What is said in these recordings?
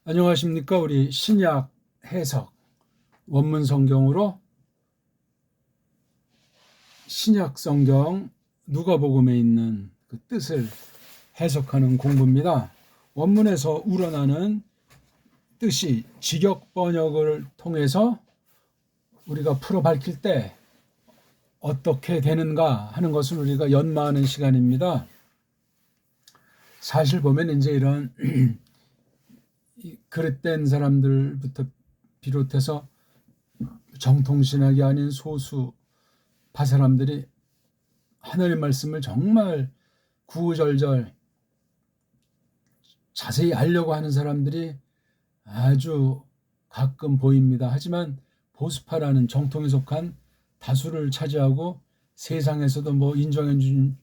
안녕하십니까. 우리 신약 해석 원문 성경으로 신약 성경 누가복음에 있는 그 뜻을 해석하는 공부입니다. 원문에서 우러나는 뜻이 직역 번역을 통해서 우리가 풀어 밝힐 때 어떻게 되는가 하는 것을 우리가 연마하는 시간입니다. 사실 보면 이제 이런 그릇된 사람들부터 비롯해서 정통신학이 아닌 소수 파 사람들이 하나님 말씀을 정말 구구절절 자세히 알려고 하는 사람들이 아주 가끔 보입니다. 하지만 보수파라는 정통에 속한 다수를 차지하고 세상에서도 인정해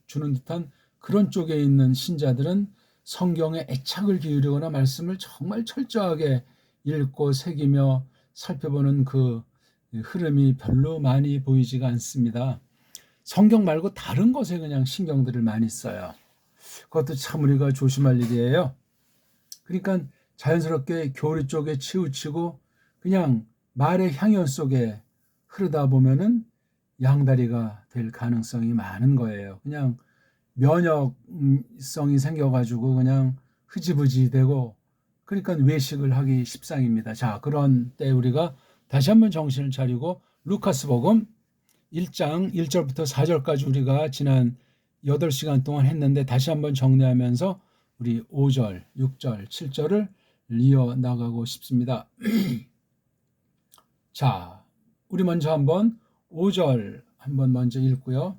주는 듯한 그런 쪽에 있는 신자들은 성경에 애착을 기울이거나 말씀을 정말 철저하게 읽고 새기며 살펴보는 그 흐름이 별로 많이 보이지가 않습니다. 성경 말고 다른 것에 그냥 신경들을 많이 써요. 그것도 참 우리가 조심할 일이에요. 그러니까 자연스럽게 교리 쪽에 치우치고 그냥 말의 향연 속에 흐르다 보면은 양다리가 될 가능성이 많은 거예요. 그냥 면역성이 생겨가지고 그냥 흐지부지 되고, 그러니까 외식을 하기 십상입니다. 자, 그런 때 우리가 다시 한번 정신을 차리고 루카스복음 1장 1절부터 4절까지 우리가 지난 8시간 동안 했는데 다시 한번 정리하면서 우리 5절, 6절, 7절을 이어나가고 싶습니다. 자, 우리 먼저 한번 5절 한번 먼저 읽고요.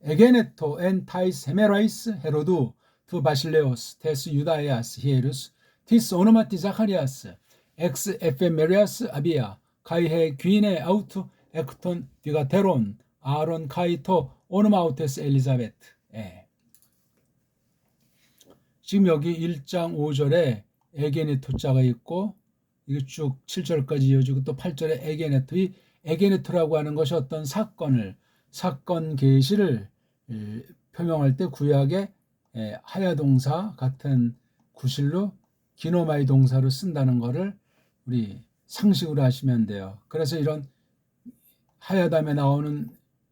에게네토 엔 타이스 헤메라이스 헤로두 두 바실레오스 테스 유다에아스 히에루스 티스 오노마티 자카리아스 엑스 에페메리아스 아비아 카이헤 귀네 아우투 에크톤 디가테론 아론 카이토 오노마우테스 엘리자베트. 지금 여기 1장 5절에 에게네토자가 있고 이게 쭉 7절까지 이어지고 또 8절에 에게네토, 이 에게네토라고 하는 것이 어떤 사건 계시를 표명할 때 구약의 하야동사 같은 구실로 기노마이 동사로 쓴다는 것을 우리 상식으로 하시면 돼요. 그래서 이런 하야담에 나오는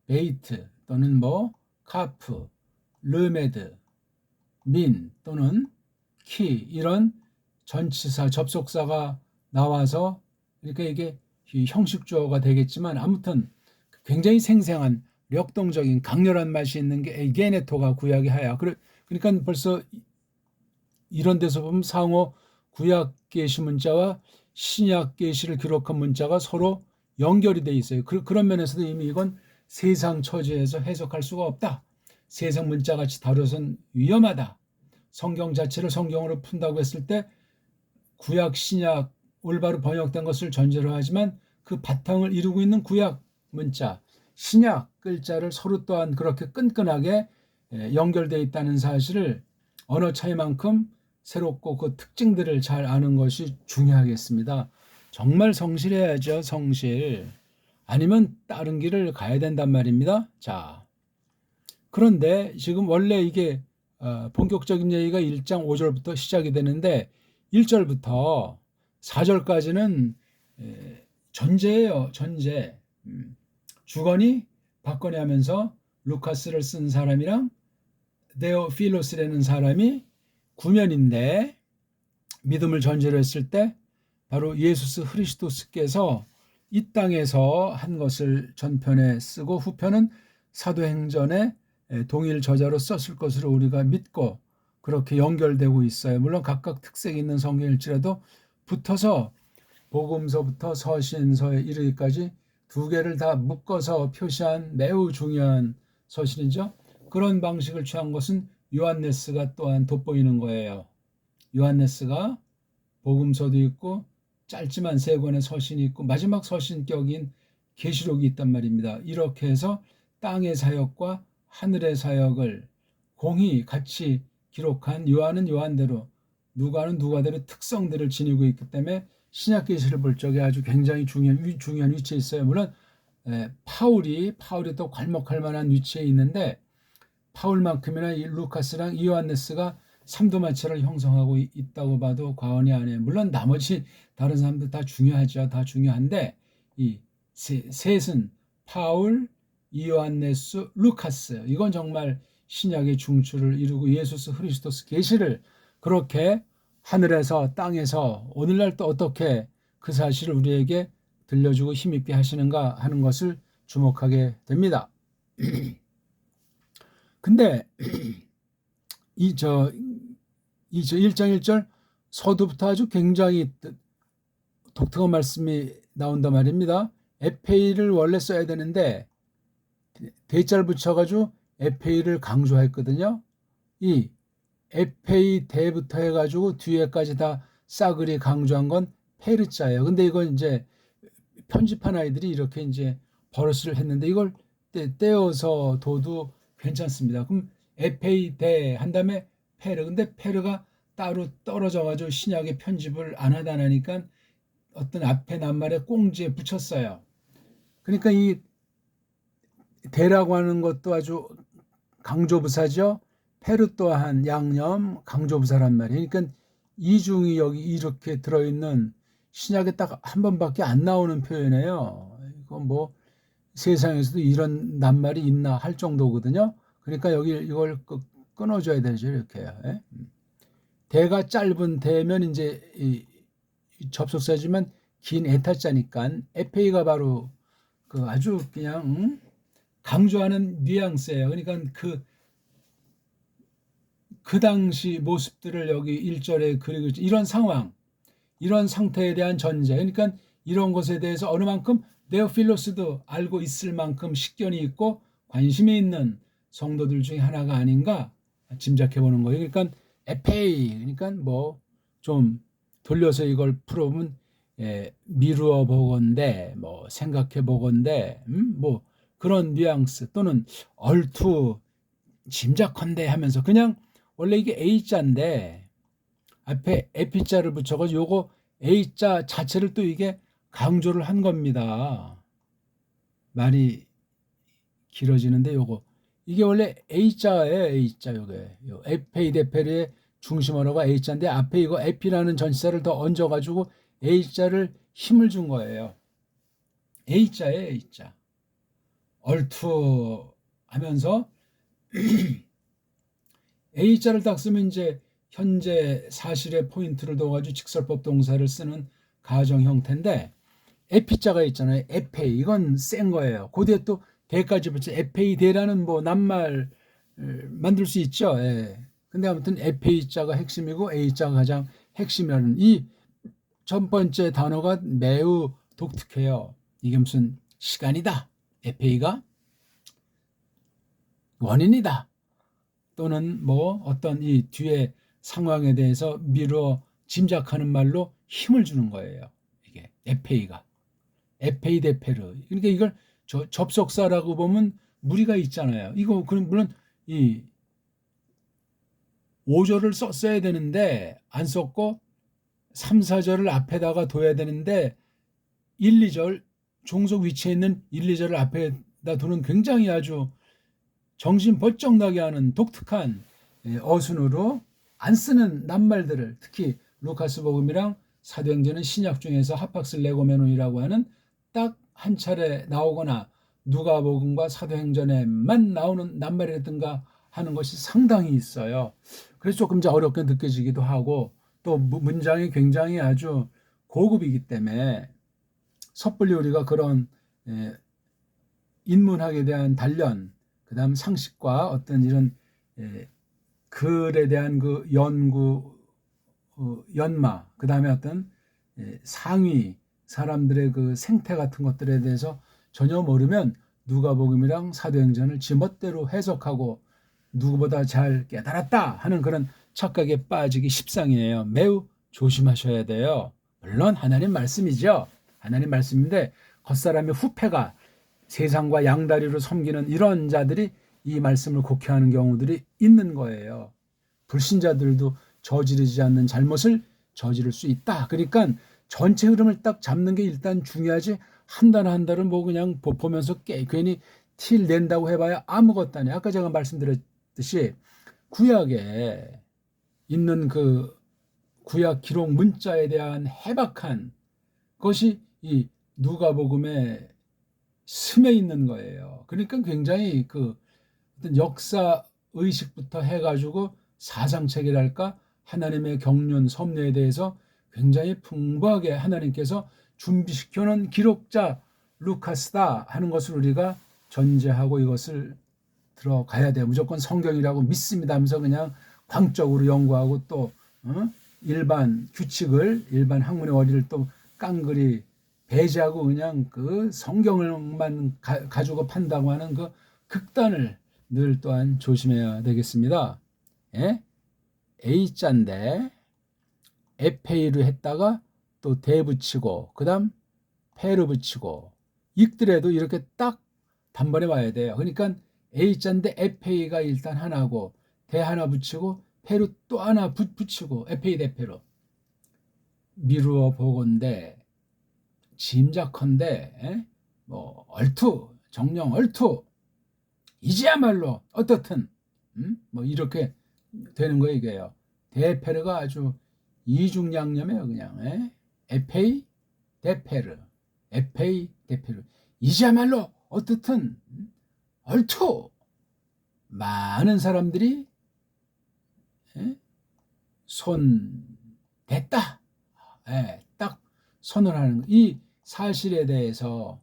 베이트 또는 카프, 르메드, 민 또는 키, 이런 전치사, 접속사가 나와서 그러니까 이게 형식주어가 되겠지만 아무튼 굉장히 생생한 역동적인 강렬한 맛이 있는 게 에게네토가 구약의 하야. 그러니까 벌써 이런 데서 보면 상호 구약 계시 문자와 신약 계시를 기록한 문자가 서로 연결이 돼 있어요. 그런 면에서도 이미 이건 세상 처지에서 해석할 수가 없다. 세상 문자같이 다뤄선 위험하다. 성경 자체를 성경으로 푼다고 했을 때 구약, 신약 올바로 번역된 것을 전제로 하지만 그 바탕을 이루고 있는 구약 문자, 신약 글자를 서로 또한 그렇게 끈끈하게 연결되어 있다는 사실을 언어 차이만큼 새롭고 그 특징들을 잘 아는 것이 중요하겠습니다. 정말 성실해야죠, 성실. 아니면 다른 길을 가야 된단 말입니다. 자, 그런데 지금 원래 이게 본격적인 얘기가 1장 5절부터 시작이 되는데 1절부터 4절까지는 전제예요. 전제. 주거니 받거니 하면서 루카스를 쓴 사람이랑 데오필로스라는 사람이 구면인데, 믿음을 전제로 했을 때 바로 예수스 그리스도스께서 이 땅에서 한 것을 전편에 쓰고 후편은 사도행전에 동일 저자로 썼을 것으로 우리가 믿고 그렇게 연결되고 있어요. 물론 각각 특색이 있는 성경일지라도 붙어서 복음서부터 서신서에 이르기까지 두 개를 다 묶어서 표시한 매우 중요한 서신이죠. 그런 방식을 취한 것은 요한네스가 또한 돋보이는 거예요. 요한네스가 복음서도 있고 짧지만 3권의 서신이 있고 마지막 서신격인 계시록이 있단 말입니다. 이렇게 해서 땅의 사역과 하늘의 사역을 공히 같이 기록한 요한은 요한대로, 누가는 누가대로 특성들을 지니고 있기 때문에 신약 계시를 볼 적에 아주 굉장히 중요한 위치에 있어요. 물론 파울이 또 괄목할 만한 위치에 있는데 파울만큼이나 이 루카스랑 요한네스가 삼두마차를 형성하고 있다고 봐도 과언이 아니에요. 물론 나머지 다른 사람들 다 중요하죠. 다 중요한데 이 셋은 바울, 이오안네스, 루카스, 이건 정말 신약의 중추를 이루고 예수 그리스도스 계시를 그렇게 하늘에서 땅에서 오늘날 또 어떻게 그 사실을 우리에게 들려주고 힘있게 하시는가 하는 것을 주목하게 됩니다. 근데 이 1장 1절 서두부터 아주 굉장히 독특한 말씀이 나온단 말입니다. 에페이를 원래 써야 되는데 대자를 붙여가지고 에페이를 강조했거든요. 이 에페이 대부터 해가지고 뒤에까지 다 싸그리 강조한 건 페르자예요. 근데 이건 이제 편집한 아이들이 이렇게 이제 버릇을 했는데 이걸 떼어서 둬도 괜찮습니다. 그럼 에페이 대 한 다음에 페르. 근데 페르가 따로 떨어져가지고 신약에 편집을 안 하다 나니까 어떤 앞에 낱말에 꽁지에 붙였어요. 그러니까 이 대라고 하는 것도 아주 강조부사죠. 페르 또한 양념 강조부사란 말이에요. 그러니까 이중이 여기 이렇게 들어있는 신약에 딱 한 번밖에 안 나오는 표현이에요. 이거 뭐 세상에서도 이런 낱말이 있나 할 정도거든요. 그러니까 여기 이걸 끊어줘야 되죠. 이렇게. 대가 짧은 대면 이제 접속사지만 긴 에타자니까 에페이가 바로 그 아주 그냥 강조하는 뉘앙스예요. 그러니까 그 당시 모습들을 여기 1절에 그리고 이런 상황, 이런 상태에 대한 전제. 그러니까 이런 것에 대해서 어느 만큼 네오필로스도 알고 있을 만큼 식견이 있고 관심이 있는 성도들 중에 하나가 아닌가 짐작해 보는 거예요. 그러니까 에페이, 그러니까 뭐 좀 돌려서 이걸 풀어보면 미루어 보건대, 뭐 생각해 보건대, 뭐 그런 뉘앙스 또는 얼투 짐작컨대 하면서 그냥 원래 이게 A자인데 앞에 에피자를 붙여가지고 요거 A자 자체를 또 이게 강조를 한 겁니다. 말이 길어지는데 요거 이게 원래 A자예요. A자 요게 요 에페이 데페르의 중심 언어가 A자인데 앞에 이거 에피라는 전치사를 더 얹어가지고 A자를 힘을 준 거예요. A자예요. A자. 얼투 하면서 A자를 딱 쓰면 이제 현재 사실의 포인트를 둬가지고 직설법 동사를 쓰는 가정 형태인데 에피자가 있잖아요. 에페이 이건 센 거예요. 고대 또 대까지 붙여 에페이 대라는 뭐 낱말 만들 수 있죠. 예. 근데 아무튼 에페이자가 핵심이고 A자가 가장 핵심이라는 이 첫 번째 단어가 매우 독특해요. 이게 무슨 시간이다. 에페이가 원인이다. 또는 뭐 어떤 이 뒤에 상황에 대해서 미루어 짐작하는 말로 힘을 주는 거예요. 이게 에페이가. 에페이 데페르. 그러니까 이걸 접속사라고 보면 무리가 있잖아요. 이거 그럼 물론 이 5절을 썼어야 되는데 안 썼고 3, 4절을 앞에다가 둬야 되는데 1, 2절 종속 위치에 있는 1, 2절을 앞에다 두는 굉장히 아주 정신 번쩍 나게 하는 독특한 어순으로 안 쓰는 낱말들을 특히 루카스복음이랑 사도행전은 신약 중에서 하팍슬레고메논이라고 하는 딱 한 차례 나오거나 누가복음과 사도행전에만 나오는 낱말이라든가 하는 것이 상당히 있어요. 그래서 조금 어렵게 느껴지기도 하고 또 문장이 굉장히 아주 고급이기 때문에 섣불리 우리가 그런 인문학에 대한 단련 그 다음 상식과 어떤 이런 글에 대한 그 연구, 연마, 그 다음에 어떤 상위, 사람들의 그 생태 같은 것들에 대해서 전혀 모르면 누가복음이랑 사도행전을 지멋대로 해석하고 누구보다 잘 깨달았다 하는 그런 착각에 빠지기 십상이에요. 매우 조심하셔야 돼요. 물론 하나님 말씀이죠. 하나님 말씀인데 겉사람의 후패가 세상과 양다리로 섬기는 이런 자들이 이 말씀을 곡해하는 경우들이 있는 거예요. 불신자들도 저지르지 않는 잘못을 저지를 수 있다. 그러니까 전체 흐름을 딱 잡는 게 일단 중요하지 한 달 한 달은 뭐 그냥 보면서 괜히 티를 낸다고 해봐야 아무것도 아니에요. 아까 제가 말씀드렸듯이 구약에 있는 그 구약 기록 문자에 대한 해박한 것이 이 누가복음에 스며 있는 거예요. 그러니까 굉장히 그 어떤 역사 의식부터 해가지고 사상체계랄까 하나님의 경륜 섭리에 대해서 굉장히 풍부하게 하나님께서 준비시켜 놓은 기록자 루카스다 하는 것을 우리가 전제하고 이것을 들어가야 돼요. 무조건 성경이라고 믿습니다 하면서 그냥 광적으로 연구하고 또 일반 규칙을 일반 학문의 원리를 또 깡그리 배제하고 그냥 그 성경을만 가지고 판다고 하는 그 극단을 늘 또한 조심해야 되겠습니다. 예? A자인데 에페이를 했다가 또 대 붙이고 그 다음 페를 붙이고 읽더라도 이렇게 딱 단번에 와야 돼요. 그러니까 A자인데 에페이가 일단 하나고 대 하나 붙이고 페로 또 하나 붙이고 에페이 대페로 미루어 보건대 짐작컨대 뭐 얼투 정령 얼투 이제야말로 어떻든 뭐 이렇게 되는 거예요. 이게요. 대페르가 아주 이중양념이에요. 그냥 에페이 대페르 에페이 대페르 이제야말로 어떻든 얼투 많은 사람들이 손 댔다. 딱 선언하는 이 사실에 대해서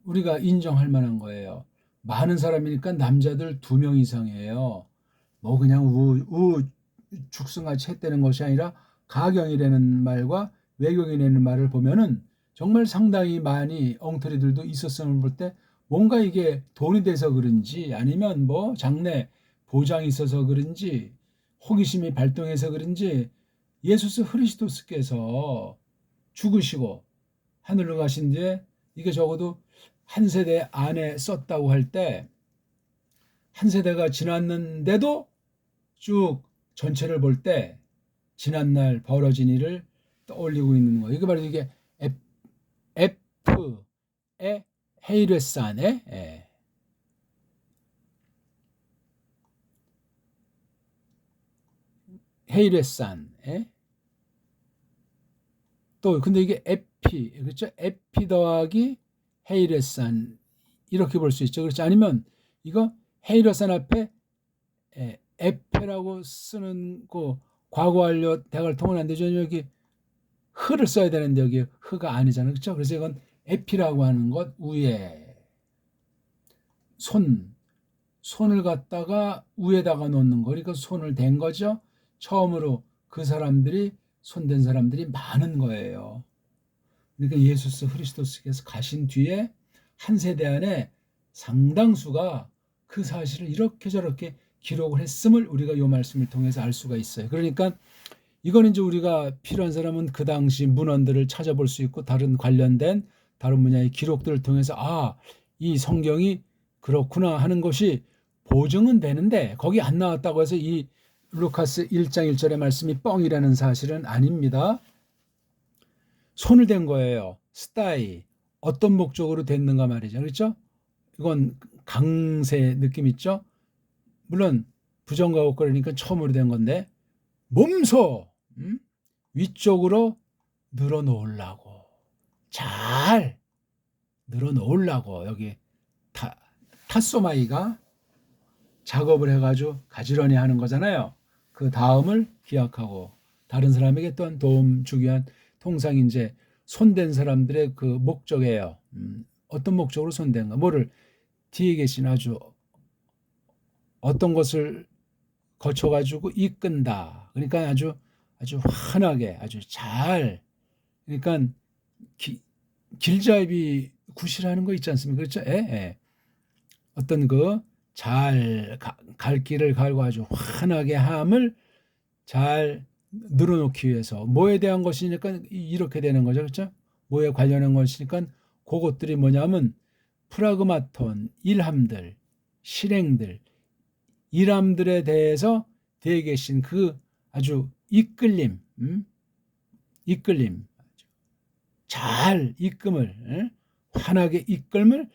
우리가 인정할 만한 거예요. 많은 사람이니까 남자들 2명 이상이에요. 뭐 그냥 축승같이 했다는 것이 아니라 가경이라는 말과 외경이라는 말을 보면은 정말 상당히 많이 엉터리들도 있었음을 볼 때 뭔가 이게 돈이 돼서 그런지 아니면 뭐 장래 보장이 있어서 그런지 호기심이 발동해서 그런지 예수스 그리스도께서 죽으시고 하늘로 가신 뒤에 이게 적어도 한 세대 안에 썼다고 할 때 한 세대가 지났는데도 쭉 전체를 볼 때 지난날 벌어진 일을 떠올리고 있는 거예요. 이게 바로 이게 F의 헤이레산의 헤이레산의 또 근데 이게 에피 그렇죠? 에피 더하기 헤이레산 이렇게 볼 수 있죠. 그렇지 않으면 이거 헤이레산 앞에 에페라고 쓰는 그 과거 완료 대괄 통은 안 되죠. 여기 흐를 써야 되는데 여기 흐가 아니잖아요. 그렇죠? 그래서 이건 에피라고 하는 것 위에 손을 갖다가 위에다가 놓는 거. 그러니까 손을 댄 거죠. 처음으로 그 사람들이 손댄 사람들이 많은 거예요. 그러니까 예수스 그리스도께서 가신 뒤에 한 세대 안에 상당수가 그 사실을 이렇게 저렇게 기록을 했음을 우리가 이 말씀을 통해서 알 수가 있어요. 그러니까 이거는 이제 우리가 필요한 사람은 그 당시 문헌들을 찾아볼 수 있고 다른 관련된 다른 분야의 기록들을 통해서 이 성경이 그렇구나 하는 것이 보증은 되는데 거기 안 나왔다고 해서 이 루카스 1장 1절의 말씀이 뻥이라는 사실은 아닙니다. 손을 댄 거예요. 스타이 어떤 목적으로 됐는가 말이죠. 그렇죠? 이건 강세 느낌 있죠? 물론 부정가고 그러니까 처음으로 된 건데 몸소 위쪽으로 늘어놓으려고 잘 늘어놓으려고 여기 타소마이가 작업을 해가지고 가지런히 하는 거잖아요. 그 다음을 기약하고 다른 사람에게 또한 도움 주기 위한 통상 이제 손댄 사람들의 그 목적이에요. 어떤 목적으로 손댄가? 뭐를 뒤에 계신 아주 어떤 것을 거쳐가지고 이끈다. 그러니까 아주 환하게 아주 잘 그러니까 길잡이 굿이라는 거 있지 않습니까? 그렇죠? 어떤 그 잘 갈 길을 갈고 아주 환하게 함을 잘 늘어놓기 위해서 뭐에 대한 것이니까 이렇게 되는 거죠. 그렇죠? 뭐에 관련한 것이니까 그것들이 뭐냐면 프라그마톤, 일함들, 실행들, 일함들에 대해서 되어 계신 그 아주 이끌림, 잘 이끌음을 환하게 이끌음을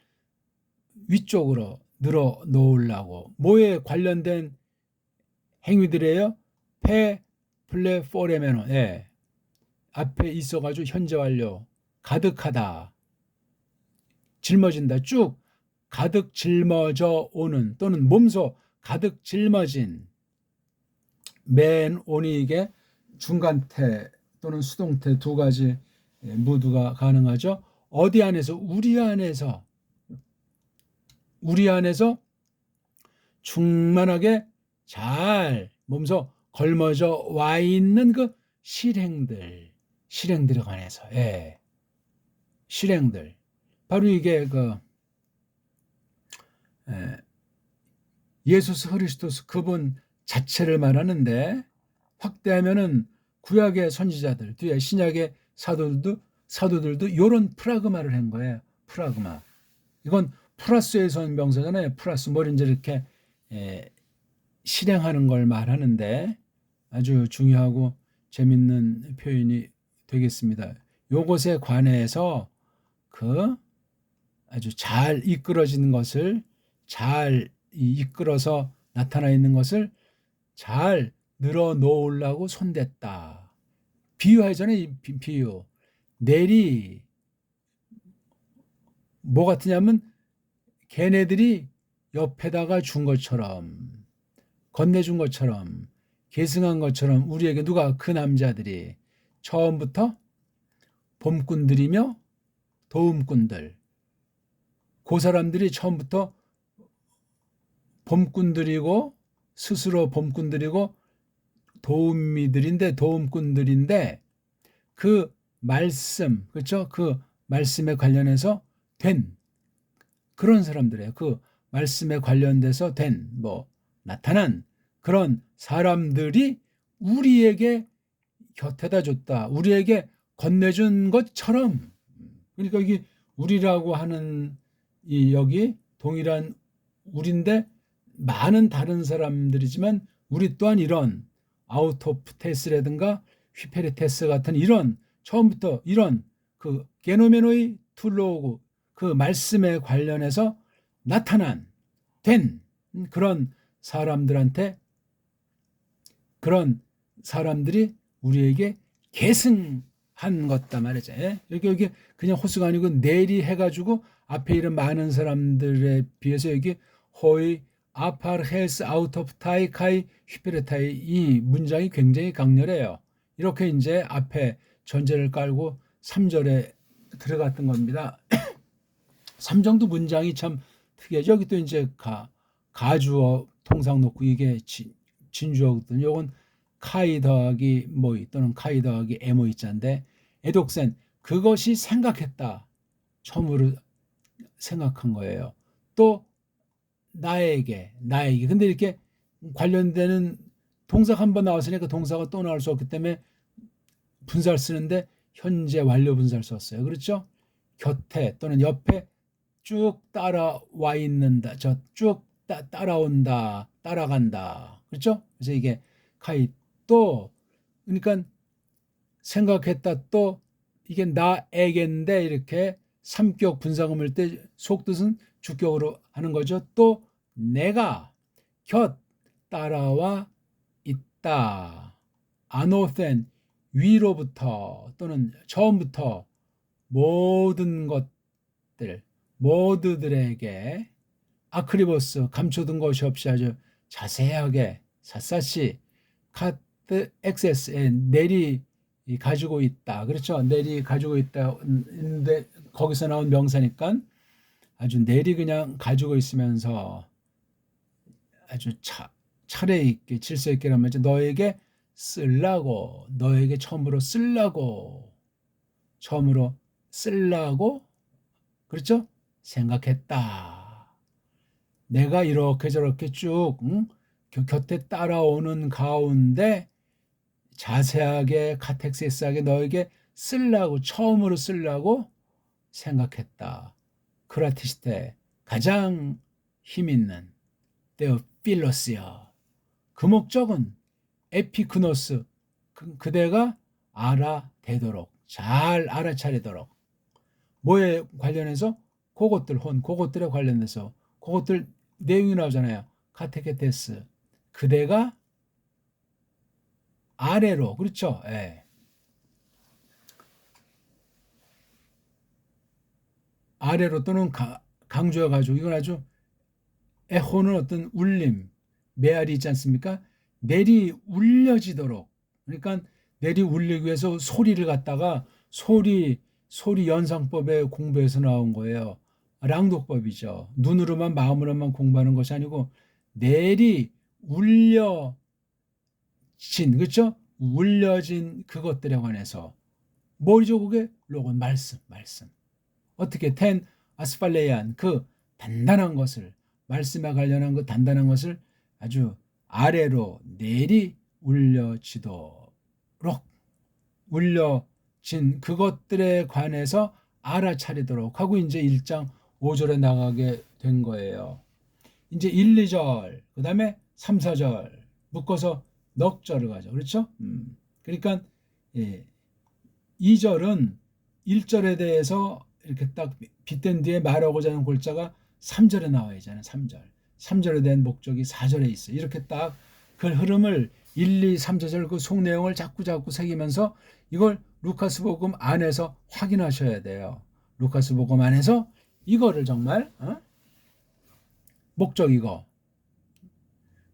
위쪽으로 늘어 놓으려고 뭐에 관련된 행위들이에요? 플레포레메노, 예. 앞에 있어가지고 현재 완료. 가득하다. 짊어진다. 쭉 가득 짊어져 오는 또는 몸소 가득 짊어진. 맨 온이 이게 중간태 또는 수동태 두 가지 모두가 가능하죠. 어디 안에서? 우리 안에서 충만하게 잘 몸소 걸머져 와 있는 그 실행들에 관해서, 예. 실행들. 바로 이게 예수스 그리스도스 그분 자체를 말하는데, 확대하면은 구약의 선지자들, 뒤에 신약의 사도들도 이런 프라그마를 한 거예요. 프라그마. 이건 플러스에서 온 명사잖아요. 플러스 뭘 이제 이렇게 실행하는 걸 말하는데 아주 중요하고 재밌는 표현이 되겠습니다. 요것에 관해서 아주 잘 이끌어지는 것을, 잘 이끌어서 나타나 있는 것을 잘 늘어놓으려고 손댔다. 비유하잖아요. 비유. 넬이 뭐 같으냐면 걔네들이 옆에다가 준 것처럼, 건네준 것처럼, 계승한 것처럼 우리에게 누가? 그 남자들이 처음부터 봄꾼들이며 도움꾼들, 그 사람들이 처음부터 봄꾼들이고 스스로 봄꾼들이고 도움꾼들인데 그 말씀, 그렇죠? 그 말씀에 관련해서 된 그런 사람들이에요. 그 말씀에 관련돼서 나타난 그런 사람들이 우리에게 곁에다 줬다. 우리에게 건네준 것처럼. 그러니까 이게 우리라고 하는 여기 동일한 우리인데 많은 다른 사람들이지만 우리 또한 이런 아우토프테스라든가 휘페리테스 같은 이런 처음부터 이런 그 게노메노이 툴로고 그 말씀에 관련해서 된 그런 사람들한테, 그런 사람들이 우리에게 계승한 것다 말이죠. 여기 그냥 호수가 아니고 내리 해가지고 앞에 이런 많은 사람들에 비해서 여기 호이 아파르 헬스 아웃 오브 타이 카이 휘페레타이 이 문장이 굉장히 강렬해요. 이렇게 이제 앞에 전제를 깔고 3절에 들어갔던 겁니다. 3정도 문장이 참 특이하죠. 여기 또 이제 가주어 통상 놓고 이게 진주어거든요. 요건 카이 더하기 모이 또는 카이 더하기 에모이 자인데 에독센 그것이 생각했다. 처음으로 생각한 거예요. 또 나에게 근데 이렇게 관련되는 동사가 한 번 나왔으니까 동사가 또 나올 수 없기 때문에 분사를 쓰는데 현재 완료 분사를 썼어요. 그렇죠? 곁에 또는 옆에 쭉 따라와 있는다. 쭉 따라온다. 따라간다. 그렇죠? 그래서 이게 카이 또 그러니까 생각했다 또 이게 나에게인데 이렇게 삼격 분사금을 때 속뜻은 주격으로 하는 거죠. 또 내가 곁 따라와 있다. 아노센 위로부터 또는 처음부터 모든 것들 모두들에게 아크리보스 감춰둔 것이 없이 아주 자세하게 샅샅이 카트 엑세스에 내리 가지고 있다. 그렇죠? 내리 가지고 있다. 근데 거기서 나온 명사니까 아주 내리 그냥 가지고 있으면서 아주 차례 있게 질서 있게 하면 너에게 쓰려고 너에게 처음으로 쓰려고 그렇죠? 생각했다. 내가 이렇게 저렇게 쭉 곁에 따라오는 가운데 자세하게 카텍세스하게 너에게 처음으로 쓰려고 생각했다. 크라티스테 가장 힘있는 데오필로스여. 그 목적은 에피크노스 그대가 알아되도록 잘 알아차리도록 뭐에 관련해서 그것들에 관련해서 그것들 내용이 나오잖아요. 카테케테스 그대가 아래로. 그렇죠? 예. 아래로 또는 강조해 가지고 이건 아주 에호는 어떤 울림, 메아리 있지 않습니까? 내리 울려지도록. 그러니까 내리 울리기 위해서 소리를 갖다가 소리 연상법의 공부에서 나온 거예요. 랑독법이죠. 눈으로만 마음으로만 공부하는 것이 아니고 내리 울려진, 그렇죠? 울려진 그것들에 관해서 뭐죠 그게? 로건 말씀. 어떻게 텐 아스팔레이안 그 단단한 것을 말씀에 관련한 그 단단한 것을 아주 아래로 내리 울려지도록 울려진 그것들에 관해서 알아차리도록 하고 이제 1장 5절에 나가게 된 거예요. 이제 1, 2절 그 다음에 3, 4절 묶어서 넉 절을 가죠. 그렇죠? 그러니까 2절은 1절에 대해서 이렇게 딱 빗댄 뒤에 말하고자 하는 골자가 3절에 나와 있잖아요. 3절. 3절에 대한 목적이 4절에 있어요. 이렇게 딱 그 흐름을 1, 2, 3, 4절 그 속 내용을 자꾸 새기면서 이걸 루카스복음 안에서 확인하셔야 돼요. 루카스복음 안에서 이거를 정말 목적이고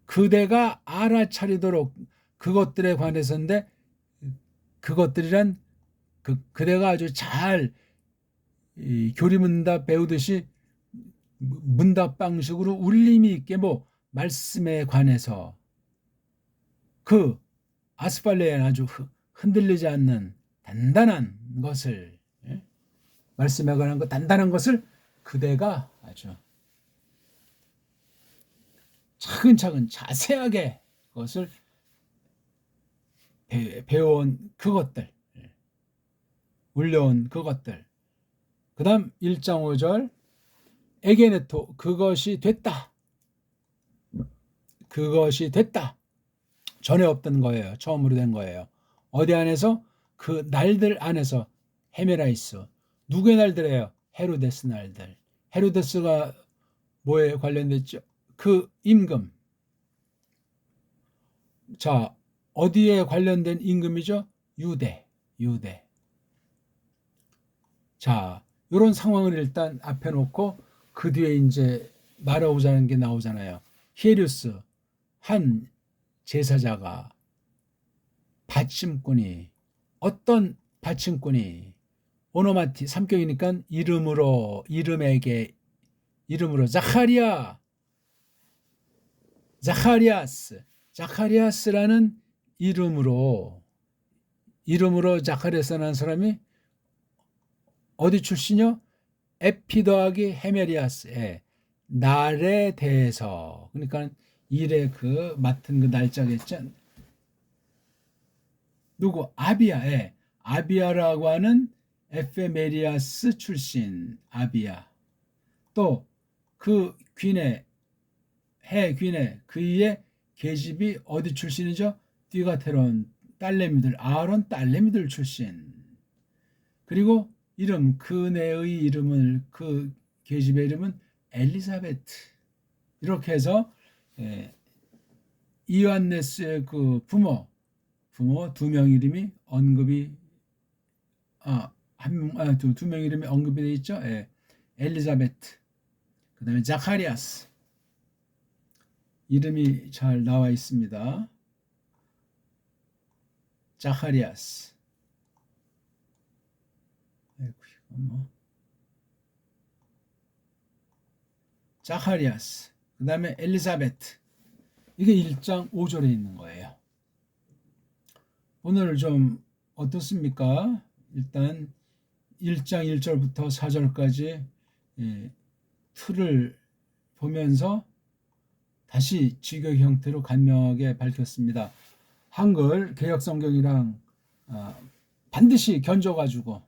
그대가 알아차리도록 그것들에 관해서인데 그것들이란 그대가 아주 잘 교리문답 배우듯이 문답 방식으로 울림이 있게 말씀에 관해서 그 아스팔레에 아주 흔들리지 않는 단단한 것을 말씀에 관한 그 단단한 것을 그대가 아주 차근차근 자세하게 그것을 배워온 그것들 울려온 그것들 그 다음 1장 5절 에게네토 그것이 됐다 전에 없던 거예요. 처음으로 된 거예요. 어디 안에서? 그 날들 안에서 헤메라이스 누구의 날들이에요? 헤로데스 날들. 헤로데스가 뭐에 관련됐죠? 그 임금. 자, 어디에 관련된 임금이죠? 유대. 자, 이런 상황을 일단 앞에 놓고 그 뒤에 이제 말하고자 하는 게 나오잖아요. 히에리우스 한 제사자가 받침꾼이 어떤 받침꾼이 오노마티 삼격이니까 이름으로 자카리아스라는 이름으로 자카리아스라는 사람이 어디 출신이요? 에피 더하기 헤메리아스의 날에 대해서 그러니까 일의 그 맡은 그 날짜겠죠. 누구? 아비아라고 하는 에페메리아스 출신 아비아. 또 그 해 귀네 그의 계집이 어디 출신이죠? 띠가테론 딸내미들 아론 딸내미들 출신. 그리고 이름 그네의 이름을 그 계집의 이름은 엘리사베트. 이렇게 해서 이완네스의 그 부모 두 명 이름이 언급이 두 명 이름이 언급이 되어 있죠. 엘리자베트. 그다음에 자카리아스. 이름이 잘 나와 있습니다. 자카리아스. 자카리아스. 그다음에 엘리사베트. 이게 1장 5절에 있는 거예요. 오늘 좀 어떻습니까? 일단 1장 1절부터 4절까지 틀을 보면서 다시 직역 형태로 간명하게 밝혔습니다. 한글 개역성경이랑 반드시 견줘가지고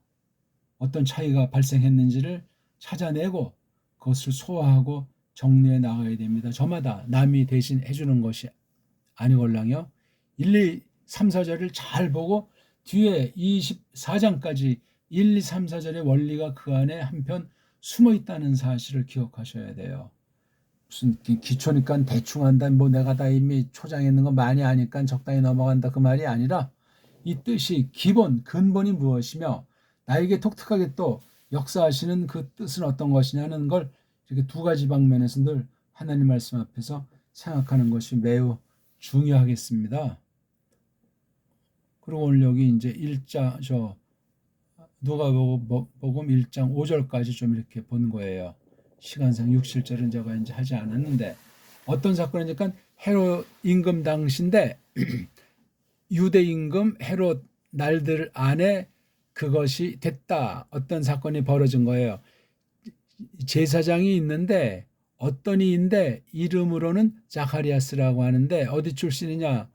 어떤 차이가 발생했는지를 찾아내고 그것을 소화하고 정리해 나가야 됩니다. 저마다 남이 대신 해주는 것이 아니걸랑요. 1, 2, 3, 4절을 잘 보고 뒤에 24장까지 1, 2, 3, 4절의 원리가 그 안에 한편 숨어 있다는 사실을 기억하셔야 돼요. 무슨 기초니까 대충 한다. 뭐 내가 다 이미 초장에 있는 거 많이 아니까 적당히 넘어간다. 그 말이 아니라 이 뜻이 기본 근본이 무엇이며 나에게 독특하게 또 역사하시는 그 뜻은 어떤 것이냐는 걸 이렇게 두 가지 방면에서 늘 하나님 말씀 앞에서 생각하는 것이 매우 중요하겠습니다. 그리고 오늘 여기 이제 누가복음 1장 5절까지 좀 이렇게 본 거예요. 시간상 6, 7절은 제가 이제 하지 않았는데 어떤 사건이니까 헤롯 임금 당시인데 유대 임금 헤롯 날들 안에 그것이 됐다. 어떤 사건이 벌어진 거예요. 제사장이 있는데 어떤 이인데 이름으로는 자카리아스라고 하는데 어디 출신이냐?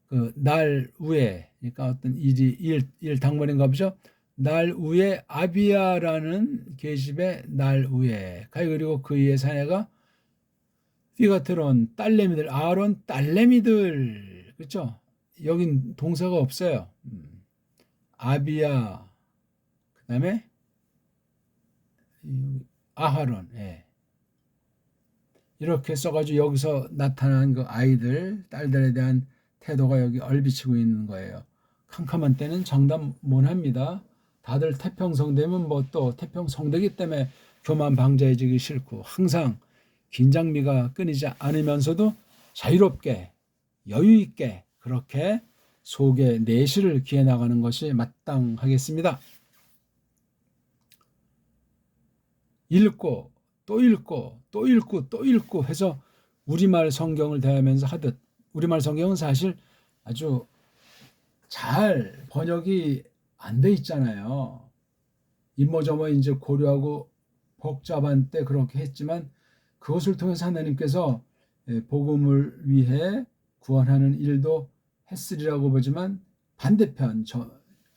그 날 후에 그러니까 어떤 일 당번인가 보죠. 날 후에 아비야라는 계집의 날 후에 그리고 그의 사내가 피가트론 딸내미들 아론 딸내미들 그렇죠? 여긴 동사가 없어요. 아비야 그다음에 아하론 예. 이렇게 써가지고 여기서 나타난 그 아이들 딸들에 대한 태도가 여기 얼비치고 있는 거예요. 캄캄한 때는 장담 못합니다. 다들 태평성 되면 뭐 또 태평성 되기 때문에 교만 방자해지기 싫고 항상 긴장미가 끊이지 않으면서도 자유롭게 여유 있게 그렇게 속에 내실을 기해 나가는 것이 마땅하겠습니다. 읽고 또 읽고 또 읽고 또 읽고 해서 우리말 성경을 대하면서 하듯 우리말 성경은 사실 아주 잘 번역이 안 돼 있잖아요. 이모저모 이제 고려하고 복잡한 때 그렇게 했지만 그것을 통해서 하나님께서 복음을 위해 구원하는 일도 했으리라고 보지만 반대편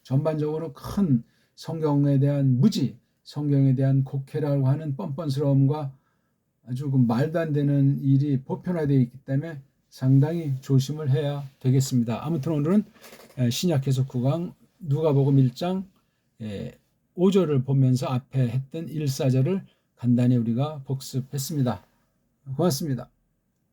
전반적으로 큰 성경에 대한 무지, 성경에 대한 곡해라고 하는 뻔뻔스러움과 아주 그 말도 안 되는 일이 보편화되어 있기 때문에 상당히 조심을 해야 되겠습니다. 아무튼 오늘은 신약 해석 구강 누가복음 1장 5절을 보면서 앞에 했던 1, 4절을 간단히 우리가 복습했습니다. 고맙습니다.